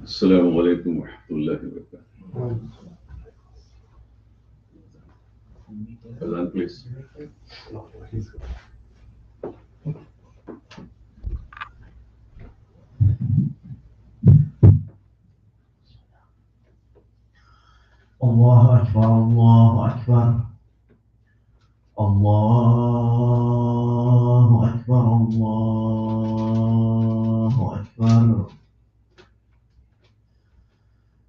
السلام عليكم ورحمة الله وبركاته. Adhan, please. الله أكبر الله أكبر الله أكبر الله أكبر.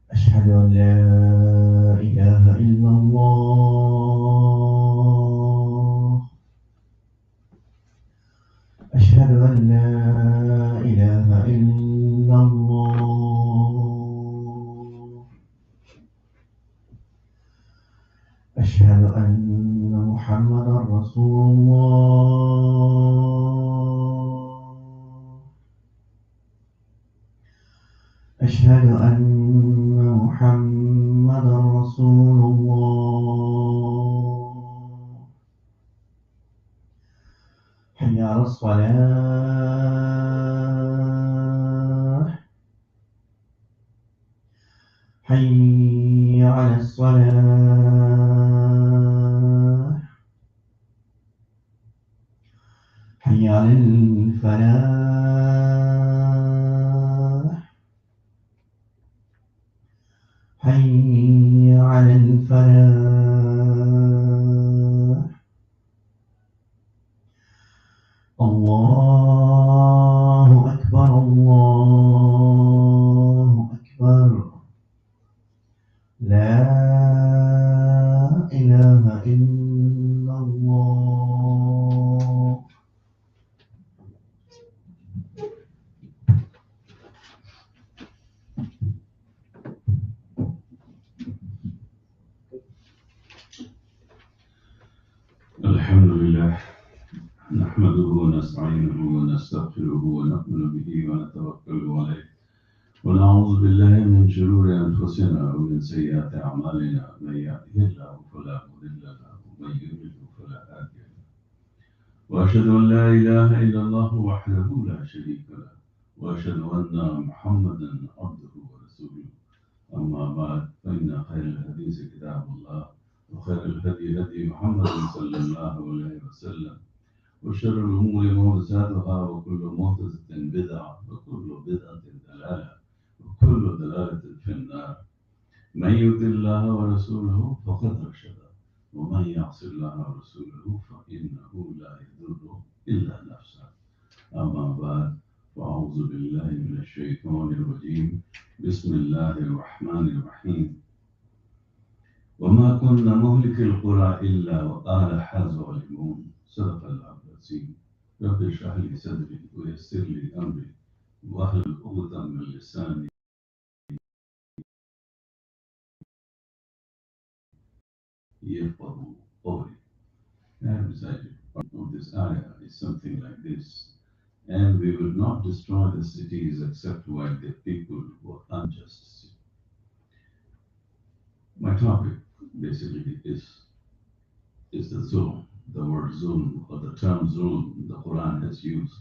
أشهد أن لا إله إلا الله. أشهد أن لا إله إلا الله. أشهد أن محمدا رسول الله. أشهد أن محمدا رسول الله. حي على الصلاة. حي على الصلاة. حي على الفلاح. حي على الفلاح. الله أكبر الله أكبر. لا إله إلا الله. لله نحمده ونستعينه ونستغفره ونؤمن به ونتوكل عليه ونعوذ بالله من شرور أنفسنا ومن سيئات أعمالنا من يهده الله فلا مضل له ومن يضلل فلا هادي له وأشهد أن لا إله إلا الله وحده لا شريك له وأشهد أن محمدا عبده ورسوله أما بعد فإن خير الحديث كتاب الله وخير الهدي هدي محمد صلى الله عليه وسلم وشر الأمور محدثاتها وكل محدثة بدعة وكل بدعة ضلالة وكل ضلالة في النار من يطع الله ورسوله فقد رشد ومن يعص الله ورسوله فإنه لا يضر إلا نفسه أما بعد فأعوذ بالله من الشيطان الرجيم بسم الله الرحمن الرحيم وما كنا مهلك القرى إلا وأهلها ظالمون صدق الله العظيم رب اشرح لي صدري ويسر لي أمري واحلل عقدة من لساني يفقهوا قولي. I have decided part of this area is something like this. And we will not destroy the cities except while the people were unjust. My topic basically is the zulm. The word zulm or the term zulm the Quran has used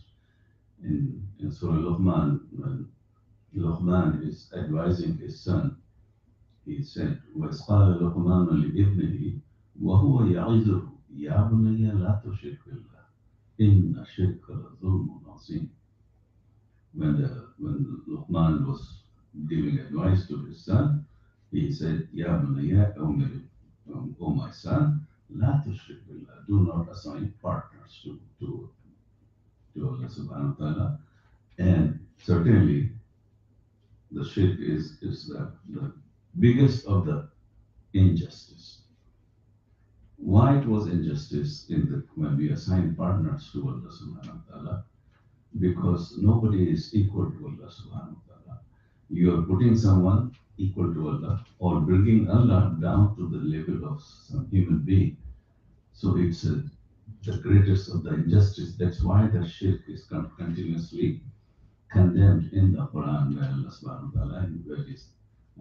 in Surah Luqman when Luqman is advising his son. He said, وَإِذْ قَالَ لُقْمَانُ لِابْنِهِ وَهُوَ يَعِظُهُ يَا بُنَيَّ لَا تُشْرِكْ بِاللَّهِ إِنَّ الشِّرْكَ لَظُلْمٌ عَظِيمٌ. When Luqman was giving advice to his son, he said, Ya bunayya, O my son, la tushrik billah, do not assign partners to Allah subhanahu wa ta'ala. And certainly the shirk is the biggest of the injustice. Why it was injustice when we assign partners to Allah subhanahu wa ta'ala? Because nobody is equal to Allah subhanahu wa ta'ala. You are putting someone equal to Allah or bringing Allah down to the level of some human being. So it's the greatest of the injustice. That's why the shirk is continuously condemned in the Quran by Allah subhanahu wa ta'ala in various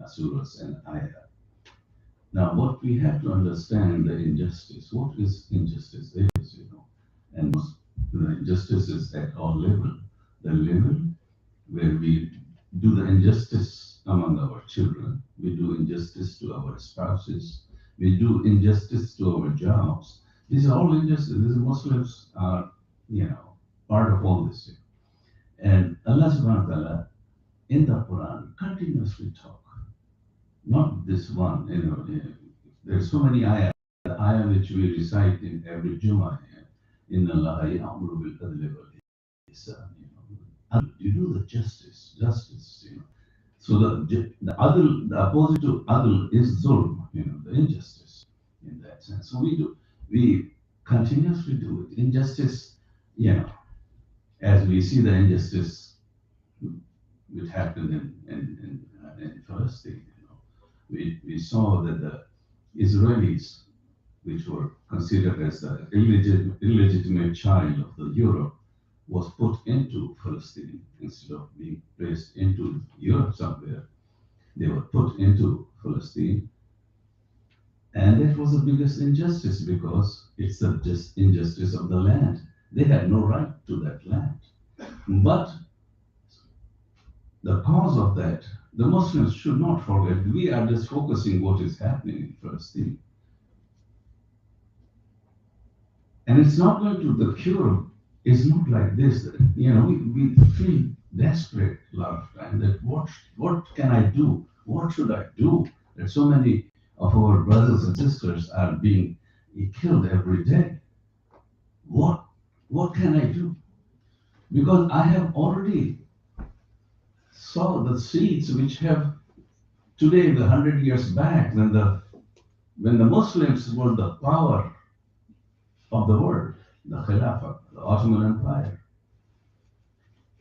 surahs and ayah. Now what we have to understand the injustice. What is injustice? And the injustice is at all levels. The level where we do the injustice among our children, we do injustice to our spouses, we do injustice to our jobs. These are all injustice. These Muslims are, part of all this. And Allah subhanahu wa ta'ala in the Quran continuously talk. Not this one, there's so many ayah. The ayah which we recite in every Jummah, in Allah ya'muru bil adli wal ihsan. You do the justice. So the adl, the opposite to adl is zulm, the injustice in that sense. So we continuously do it. Injustice, as we see the injustice which happened in Palestine, we saw that the Israelis, which were considered as the illegitimate child of the Europe, was put into Palestine instead of being placed into Europe somewhere. They were put into Palestine. And that was the biggest injustice because it's the injustice of the land. They had no right to that land. But the cause of that, the Muslims should not forget, we are just focusing what is happening in Palestine. And it's not going to, the cure is not like this. We feel desperate a lot of time that what can I do? What should I do? That so many of our brothers and sisters are being killed every day. What can I do? Because I have already saw the seeds which have today, 100 years back, when the Muslims were the power of the world, the Khilafah, the Ottoman Empire.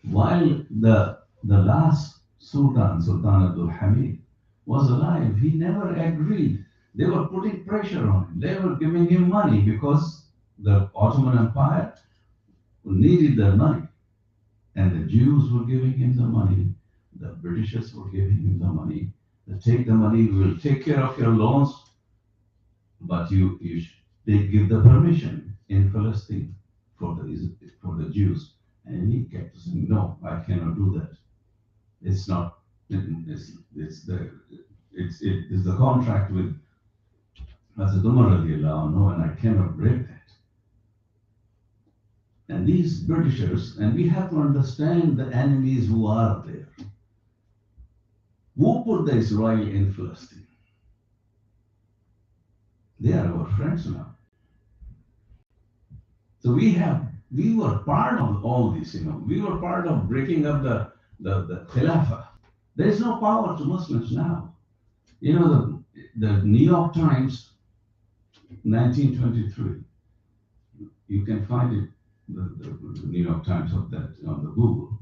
While the last Sultan Abdul Hamid, was alive, he never agreed. They were putting pressure on him. They were giving him money because the Ottoman Empire needed their money, and the Jews were giving him the money, the Britishers were giving him the money. They take the money, we will take care of your loans, but they give the permission in Palestine for the Jews. And he kept saying, no, I cannot do that. It's not, it's the contract with Hazrat Umar radiallahu anhu, and I cannot break that. And these Britishers, and we have to understand the enemies who are there. Who put the Israel in Palestine? They are our friends now. So we were part of all this, we were part of breaking up the Khilafah. There is no power to Muslims now. The New York Times, 1923, you can find it, the New York Times of that on the Google.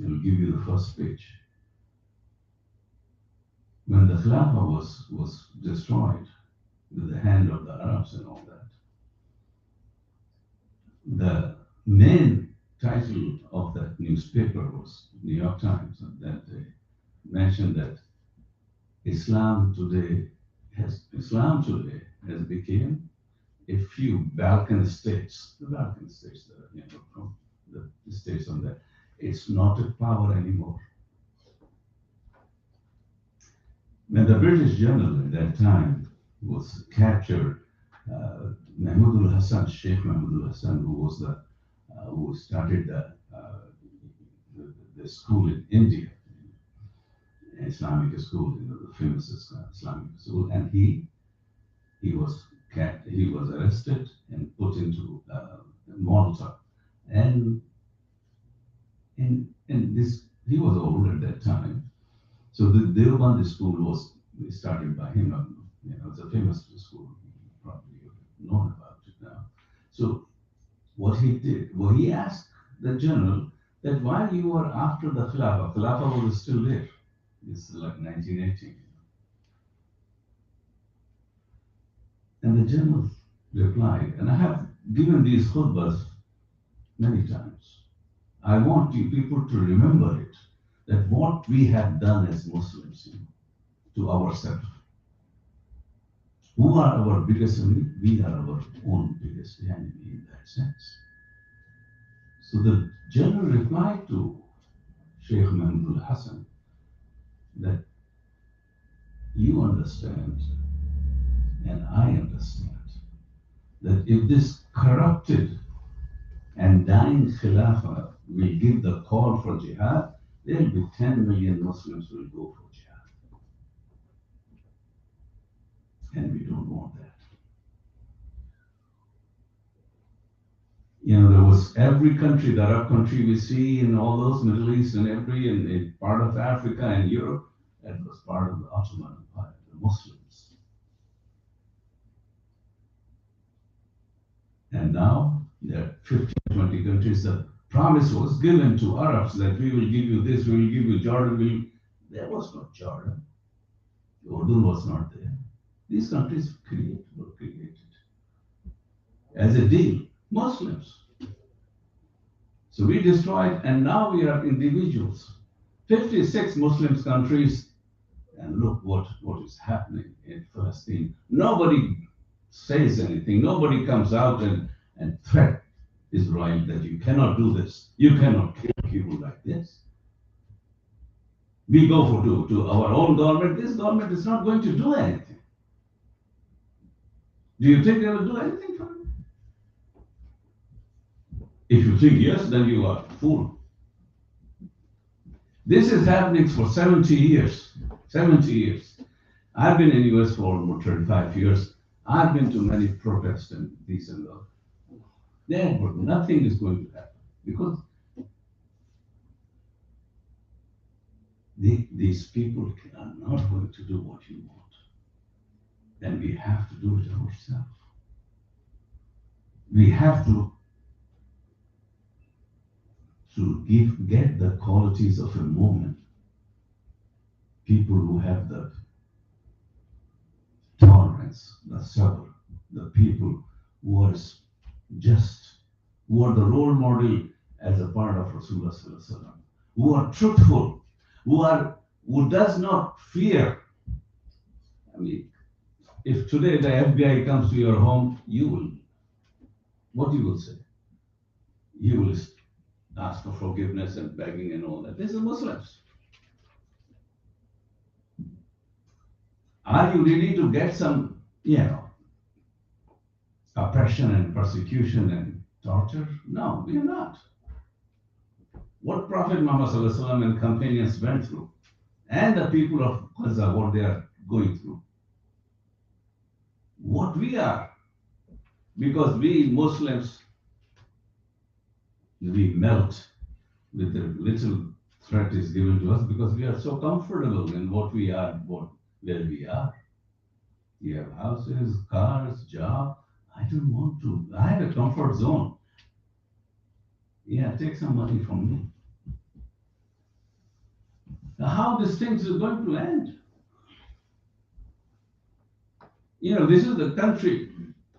It'll give you the first page. When the Khilafah was destroyed with the hand of the Arabs and all that, the main title of that newspaper was New York Times that day mentioned that Islam today has become a few Balkan states, the Balkan states that are from the states on that. It's not a power anymore. When the British general at that time was captured, Mahmud al-Hassan, Sheikh Mahmud al-Hassan, who started the school in India, Islamic school, the famous Islamic school, and he was arrested and put into Malta, and this he was old at that time, so the Deobandi school was started by him. It's a famous school, probably you've known about it now. So what he did, he asked the general that while you were after the Khilafah was still there. It's like 1980. And the general replied, and I have given these khutbahs many times. I want you people to remember it, that what we have done as Muslims to ourselves. Who are our biggest enemy? We are our own biggest enemy in that sense. So the general replied to Sheikh Mahmud al-Hassan that you understand and I understand that if this corrupted and dying Khilafah will give the call for jihad, there will be 10 million Muslims will go for jihad. And we don't want that. There was every country, the Arab country we see in all those Middle East and in part of Africa and Europe, that was part of the Ottoman Empire, the Muslims. And now there are 15, 20 countries. The promise was given to Arabs that we will give you this, we will give you Jordan. There was no Jordan. Jordan was not there. These countries were created as a deal. Muslims. So we destroyed, and now we are individuals. 56 Muslim countries, and look what is happening in Palestine. Nobody says anything. Nobody comes out and threat Israel that you cannot do this. You cannot kill people like this. We go to our own government. This government is not going to do anything. Do you think they will do anything for you? If you think yes, then you are a fool. This is happening for 70 years. 70 years. I've been in the US for almost 35 years. I've been to many protests and this and that. There, but nothing is going to happen because these people are not going to do what you want. And we have to do it ourselves. We have to get the qualities of a moment. People who have the tolerance, the sabr, the people who are just, who are the role model as a part of Rasulullah Sallallahu Alaihi Wasallam, who are truthful, who does not fear. I mean, if today the FBI comes to your home, what you will say? You will ask for forgiveness and begging and all that. These are Muslims. Are you ready to get some, oppression and persecution and torture? No, we are not. What Prophet Muhammad Sallallahu Alaihi Wasallam and companions went through, and the people of Gaza, what they are going through. What we are, because we Muslims, we melt with the little threat is given to us because we are so comfortable in what we are, where we are. We have houses, cars, job. I don't want to. I have a comfort zone. Yeah, take some money from me. Now, how these things are going to end? This is the country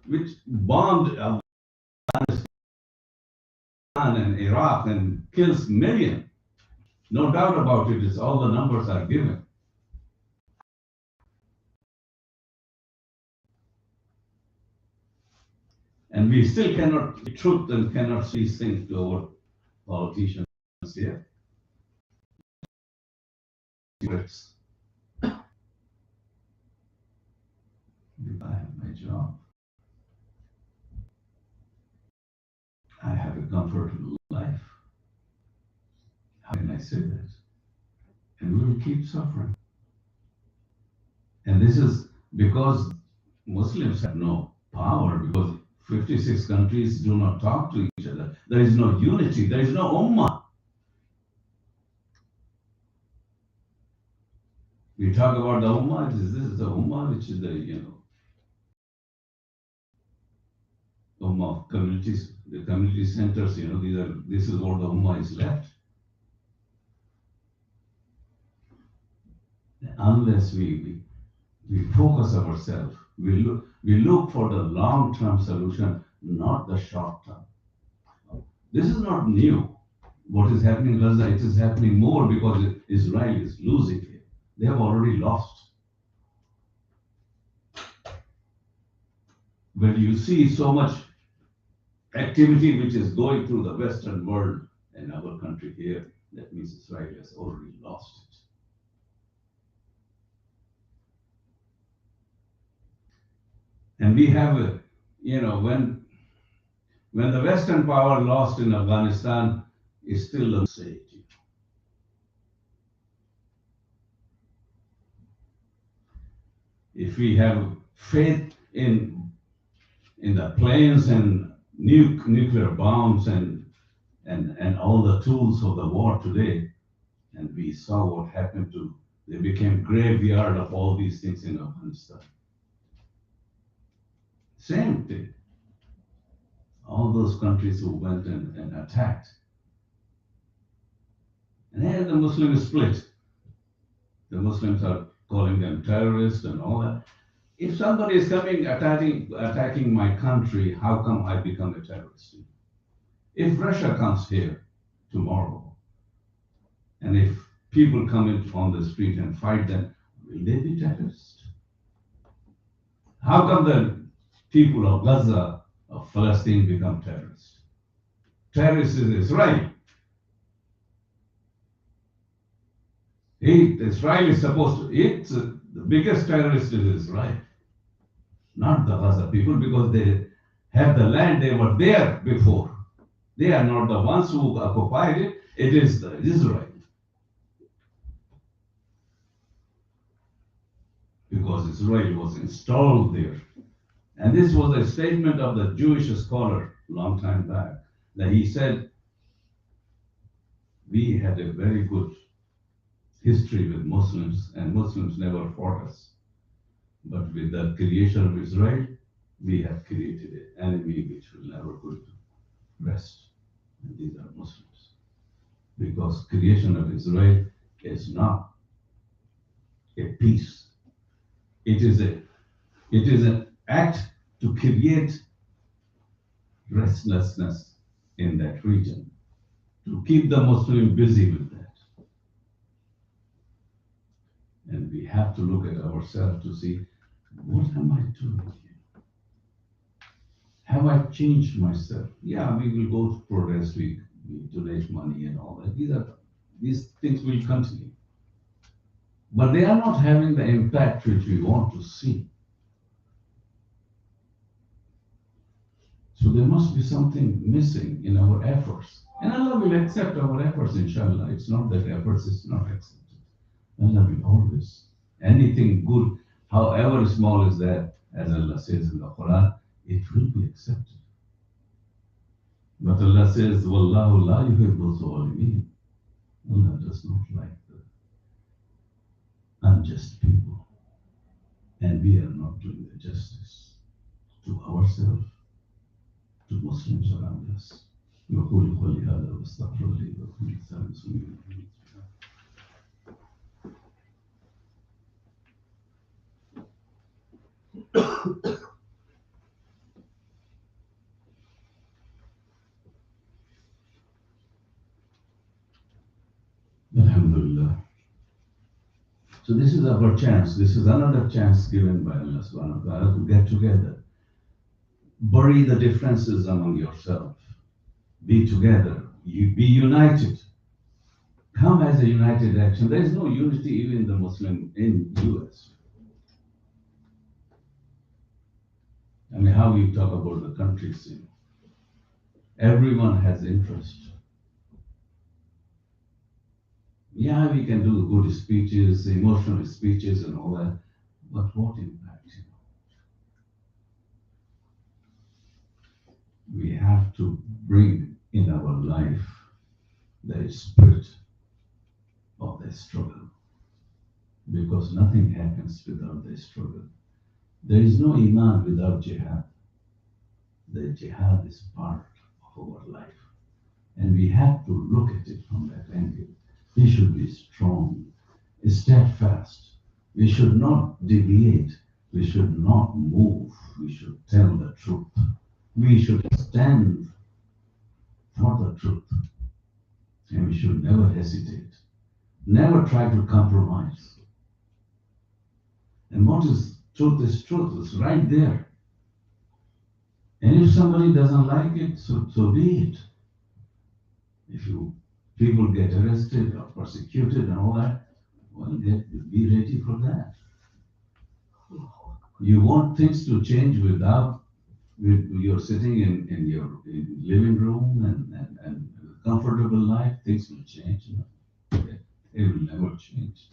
which bombed Afghanistan and Iraq and kills millions. No doubt about it. It's all the numbers are given. And we still cannot see truth and cannot see things to our politicians here. I have my job. I have a comfortable life. How can I say that? And we will keep suffering. And this is because Muslims have no power, because 56 countries do not talk to each other. There is no unity. There is no ummah. We talk about the ummah. This is the ummah, which is the ummah of communities, the community centers. This is what the ummah is left. Unless we focus ourselves, we look for the long-term solution, not the short-term. This is not new. What is happening in Gaza, it is happening more because Israel is losing here. They have already lost. When you see so much activity which is going through the Western world and our country here, that means Israel has already lost it. And we have when the Western power lost in Afghanistan, is still a safety. If we have faith in the planes and nuclear bombs and all the tools of the war today, and we saw what happened they became graveyard of all these things in Afghanistan. Same thing. All those countries who went and attacked. And here the Muslims split. The Muslims are calling them terrorists and all that. If somebody is coming attacking my country, how come I become a terrorist? If Russia comes here tomorrow, and if people come in on the street and fight them, will they be terrorists? How come the people of Gaza, of Palestine, become terrorists? Terrorist is Israel. Israel is supposed to, the biggest terrorist is Israel, not the Gaza people, because they have the land, they were there before. They are not the ones who occupied it, it is Israel. Because Israel was installed there. And this was a statement of the Jewish scholar long time back, that he said, we had a very good history with Muslims, and Muslims never fought us. But with the creation of Israel, we have created an enemy which will never go to rest. And these are Muslims. Because creation of Israel is not a peace. It is an act to create restlessness in that region, to keep the Muslim busy with that. And we have to look at ourselves to see, what am I doing here? Have I changed myself? Yeah, we will go to protest, we donate money and all that. These things will continue. But they are not having the impact which we want to see. So there must be something missing in our efforts. And Allah will accept our efforts, inshallah. It's not that efforts is not accepted. Allah will always. Anything good, however small is that, as Allah says in the Quran, it will be accepted. But Allah says, Wallahu la yuhibbu zalimin. Allah does not like the unjust people. And we are not doing the justice to ourselves, to Muslims around us. يقول قولي هذا واستغفر لي ولكم لسائر المسلمين. Alhamdulillah. So this is our chance. This is another chance given by Allah subhanahu wa ta'ala to get together. Bury the differences among yourself. Be together. You be united. Come as a united action. There is no unity even in the Muslim in US. I mean, how you talk about the countries, you know. Everyone has interest. Yeah, we can do good speeches, emotional speeches and all that, but what impact, you know? We have to bring in our life the spirit of the struggle, because nothing happens without the struggle. There is no Iman without jihad. The jihad is part of our life, and we have to look at it from that angle. We should be strong, steadfast. We should not deviate. We should not move. We should tell the truth. We should stand for the truth. And we should never hesitate. Never try to compromise. And what is truth is truth. It's right there. And if somebody doesn't like it, so be it. If people get arrested or persecuted and all that, well, be ready for that. You want things to change without you're sitting in your living room and comfortable life, things will change. You know? They will never change.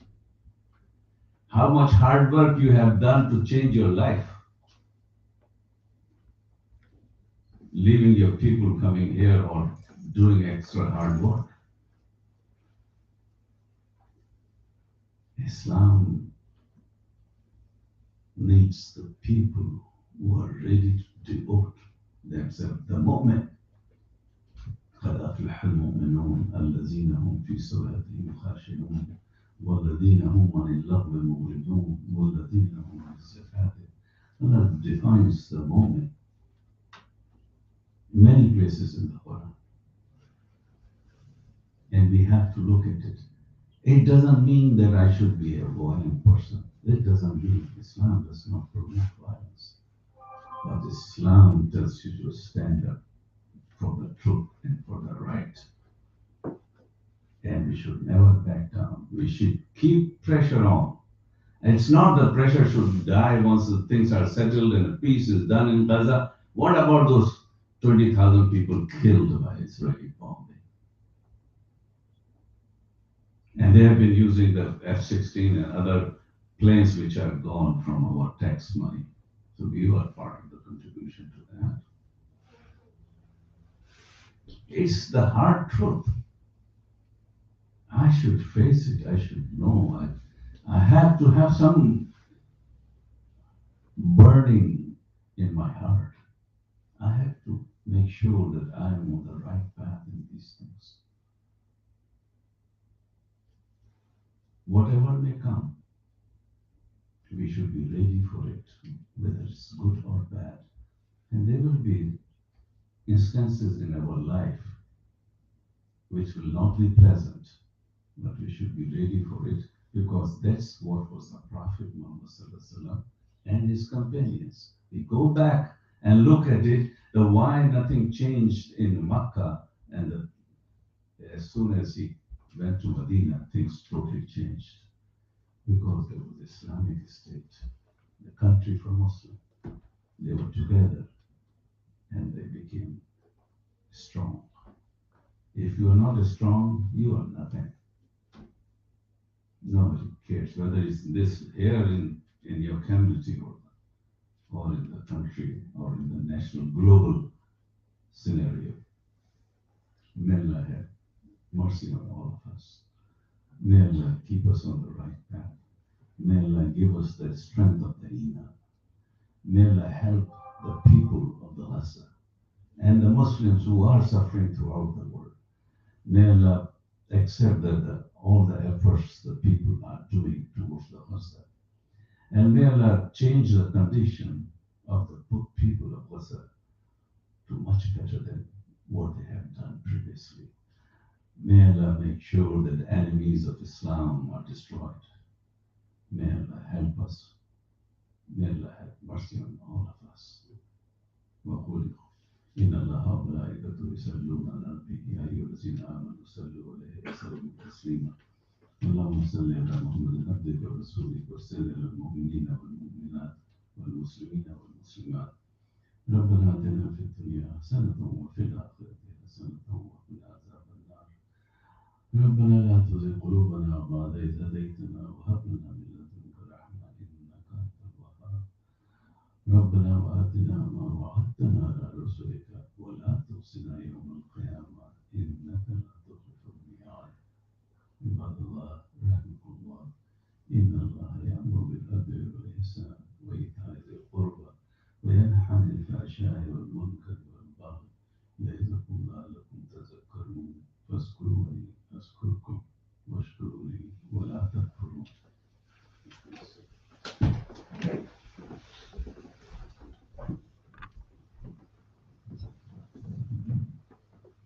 How much hard work you have done to change your life. Leaving your people coming here or doing extra hard work. Islam needs the people who are ready to devote themselves. The moment قد أفلح المؤمنون الذين هم في صلاتهم خاشعون والذين هم عن اللغو معرضون والذين هم عن الزكاة. Allah defines the moment many places in the Quran, and we have to look at it. It doesn't mean that I should be a violent person. It doesn't mean Islam does not promote violence. But Islam tells you to stand up for the truth and for the right. And we should never back down. We should keep pressure on. And it's not the pressure should die once the things are settled and the peace is done in Gaza. What about those 20,000 people killed by Israeli bombing? And they have been using the F-16 and other planes which are gone from our tax money. So we were part of the contribution to that. It's the hard truth. I should face it. I should know. I have to have some burning in my heart. I have to make sure that I'm on the right path in these things. Whatever may come, we should be ready for it, whether it's good or bad. And there will be instances in our life which will not be pleasant, but we should be ready for it because that's what was the Prophet Muhammad Sallallahu and his companions. We go back and look at it, the why nothing changed in Makkah, and as soon as he went to Medina, things totally changed because there was Islamic State, the country for Muslim. They were together and they became strong. If you are not strong, you are nothing. Nobody cares whether it's this here in your community or in the country or in the national global scenario. May Allah have mercy on all of us. May Allah keep us on the right path. May Allah give us the strength of the Iman. May Allah help the people of the Gaza and the Muslims who are suffering throughout the world. May Allah accept that all the efforts the people are doing towards the Gaza. And may Allah change the condition of the people of Gaza to much better than what they have done previously. May Allah make sure that the enemies of Islam are destroyed. May Allah help us. May Allah have mercy on all of us. وقل إن الله وملائكته يصلون على النبي يا أيها الذين آمنوا صلوا عليه وسلموا تسليما اللهم صل على محمد عبدك ورسولك وسلم على المؤمنين والمؤمنات والمسلمين والمسلمات ربنا آتنا في الدنيا حسنة وفي الآخرة حسنة وقنا عذاب النار ربنا لا تزغ قلوبنا بعد إذ هديتنا وهب لنا من لدنك رحمة إنك أنت الوهاب ربنا وآتنا ما وعدتنا على رسلك ولا تخزنا يوم القيامة إنك لا تخلف الميعاد عباد الله رحمكم الله إن الله يأمر بالعدل والإحسان وإيتاء ذي القربى وينهى عن الفحشاء والمنكر والبغي يعظكم لعلكم تذكرون فاذكروني أذكركم واشكروا لي ولا تكفرون.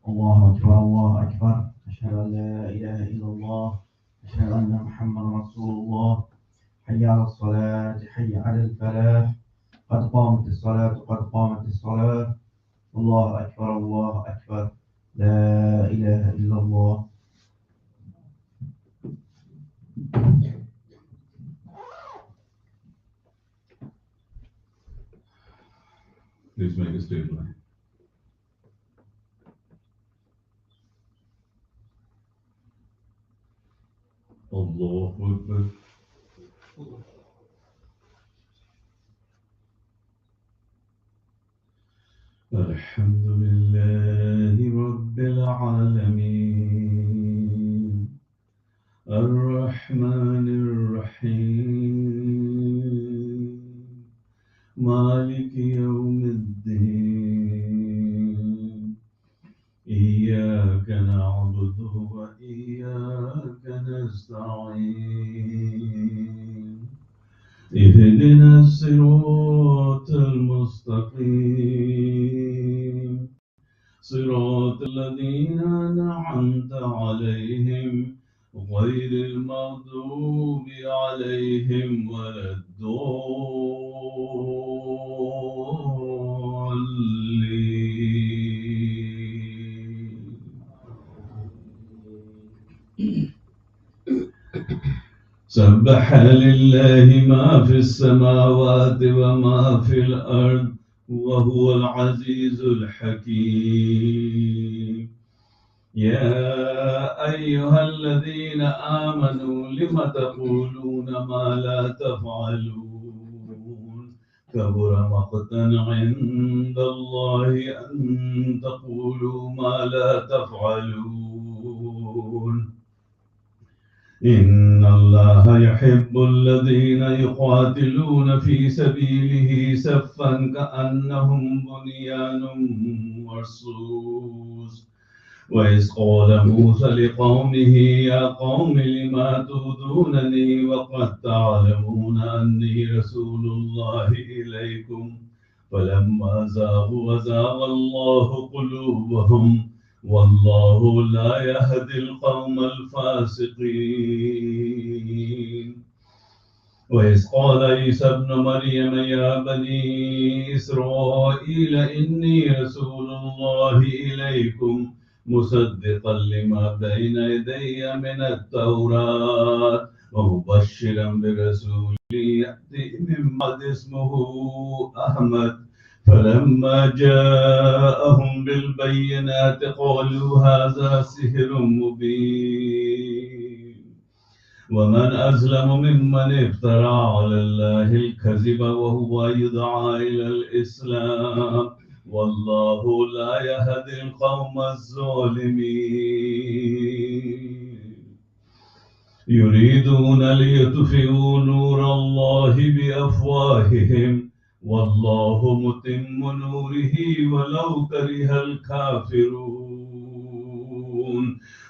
الله أكبر الله أكبر أشهد أن لا إله إلا الله أشهد أن محمد رسول الله حي على الصلاة حي على الفلاح قد قامت الصلاة قد قامت الصلاة الله أكبر الله أكبر لا إله إلا الله. Please make a straight line. الله أكبر. الحمد لله رب العالمين الرحمن الرحيم مالك يوم الدين إياك نعبد وإياك نستعين اهدنا الصراط المستقيم صراط الذين أنعمت عليهم غير المغضوب عليهم ولا الضالين. سبح لله ما في السماوات وما في الأرض وهو العزيز الحكيم. يا أيها الذين آمنوا لم تقولون ما لا تفعلون كبر مقتا عند الله أن تقولوا ما لا تفعلون إن الله يحب الذين يقاتلون في سبيله صفا كأنهم بنيان مرصوص. وإذ قال موسى لقومه يا قوم لما تؤذونني وقد تعلمون أني رسول الله إليكم فلما زاغوا أزاغ الله قلوبهم والله لا يهدي القوم الفاسقين. وإذ قال عيسى ابن مريم يا بني إسرائيل إني رسول الله إليكم مصدقا لما بين يدي من التوراة ومبشرا برسول يأتي من بعد اسمه أحمد. فلما جاءهم بالبينات قالوا هذا سحر مبين. ومن أظلم ممن افترى على الله الكذب وهو يدعى إلى الإسلام والله لا يهدي القوم الظالمين. يريدون ليطفئوا نور الله بأفواههم والله متم نوره ولو كره الكافرون.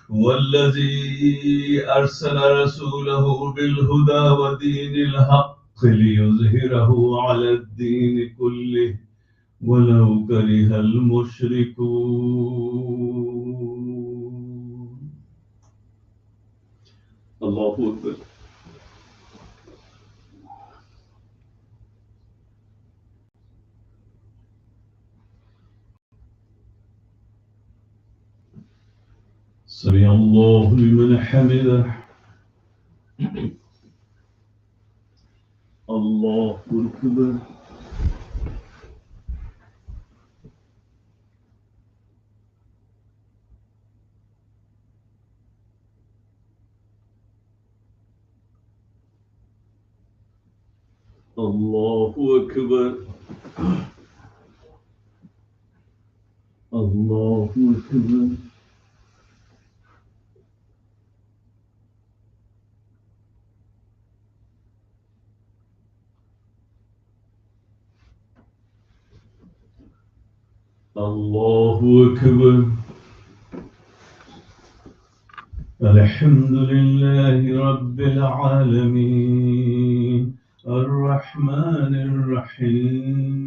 والذي أرسل رسوله بالهدى ودين الحق ليظهره على الدين كله ولو كره المشركون. الله أكبر. سمع الله لمن حمده. الله أكبر. الله أكبر. الله أكبر. الله أكبر. الحمد لله رب العالمين الرحمن الرحيم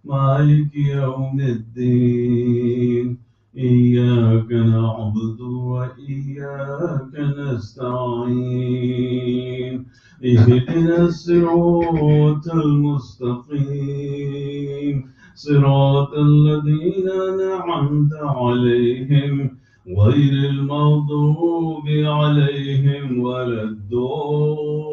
مالك يوم الدين إياك نعبد وإياك نستعين اهدنا الصراط المستقيم صراط الذين أنعمت عليهم غير المغضوب عليهم ولا الضالين.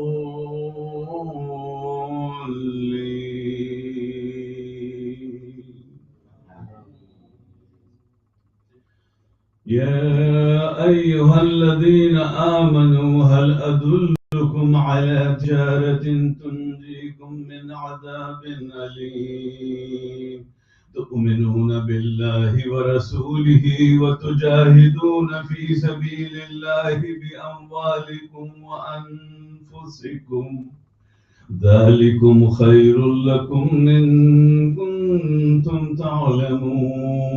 يا أيها الذين آمنوا هل أدلكم على تجارة تنجيكم من عذاب أليم تؤمنون بالله ورسوله وتجاهدون في سبيل الله بأموالكم وأنفسكم ذلكم خير لكم إن كنتم تعلمون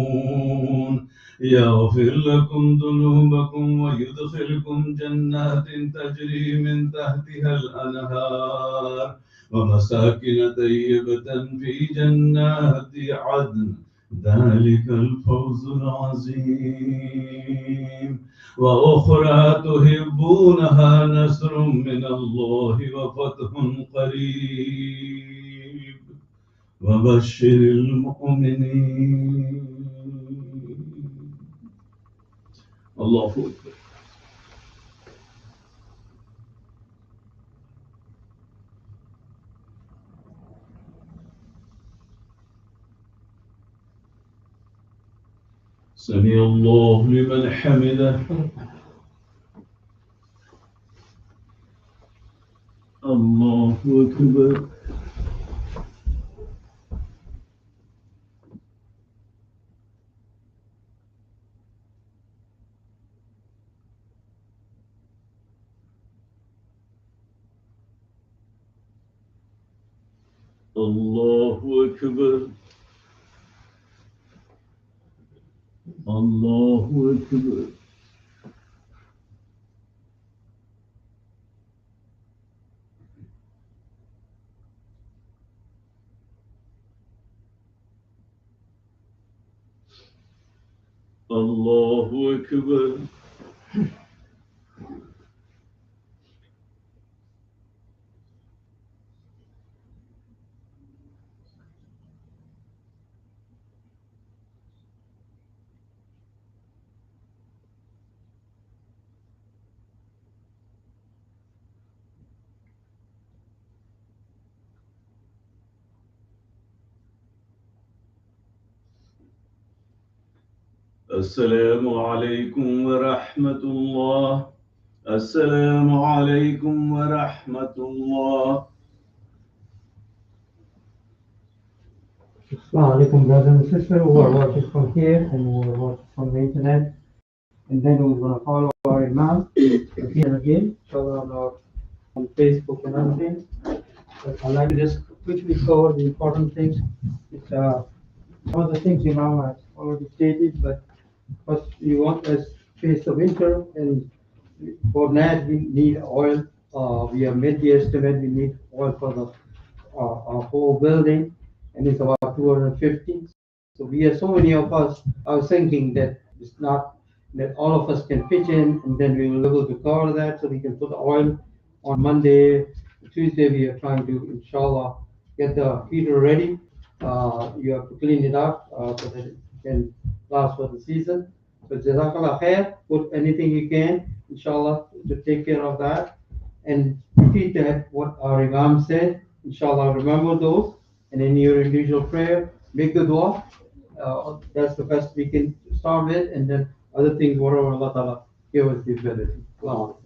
يغفر لكم ذنوبكم ويدخلكم جنات تجري من تحتها الأنهار ومساكن طيبة في جنات عدن ذلك الفوز العظيم. وأخرى تحبونها نصر من الله وفتح قريب وبشر المؤمنين. الله أكبر. سمع الله لمن حمده. الله أكبر. الله أكبر. الله أكبر. Allahu Ekber. السلام عليكم ورحمة الله. السلام عليكم ورحمة الله. Assalamu alaikum, brothers and sisters who are watching from here and who are watching from the internet. And then we're going to follow our Imam again, inshallah, on Facebook and other things. But I'd like to just quickly cover the important things. It's, some of the things Imam has already stated, but first we want us face the winter, and for that we need oil. We have made the estimate, we need oil for the our whole building, and it's about 250. So we are so many of us. I was thinking that it's not that all of us can pitch in, and then we will be able to cover that, so we can put the oil on Monday, Tuesday. We are trying to, inshallah, get the heater ready. You have to clean it up so that it can last for the season. So Jazakallah khair, put anything you can, inshallah, to take care of that. And repeat that what our Imam said. Inshallah, remember those. And in your individual prayer, make the dua. That's the best we can start with. And then other things, whatever Allah Ta'ala give us the ability. Wow.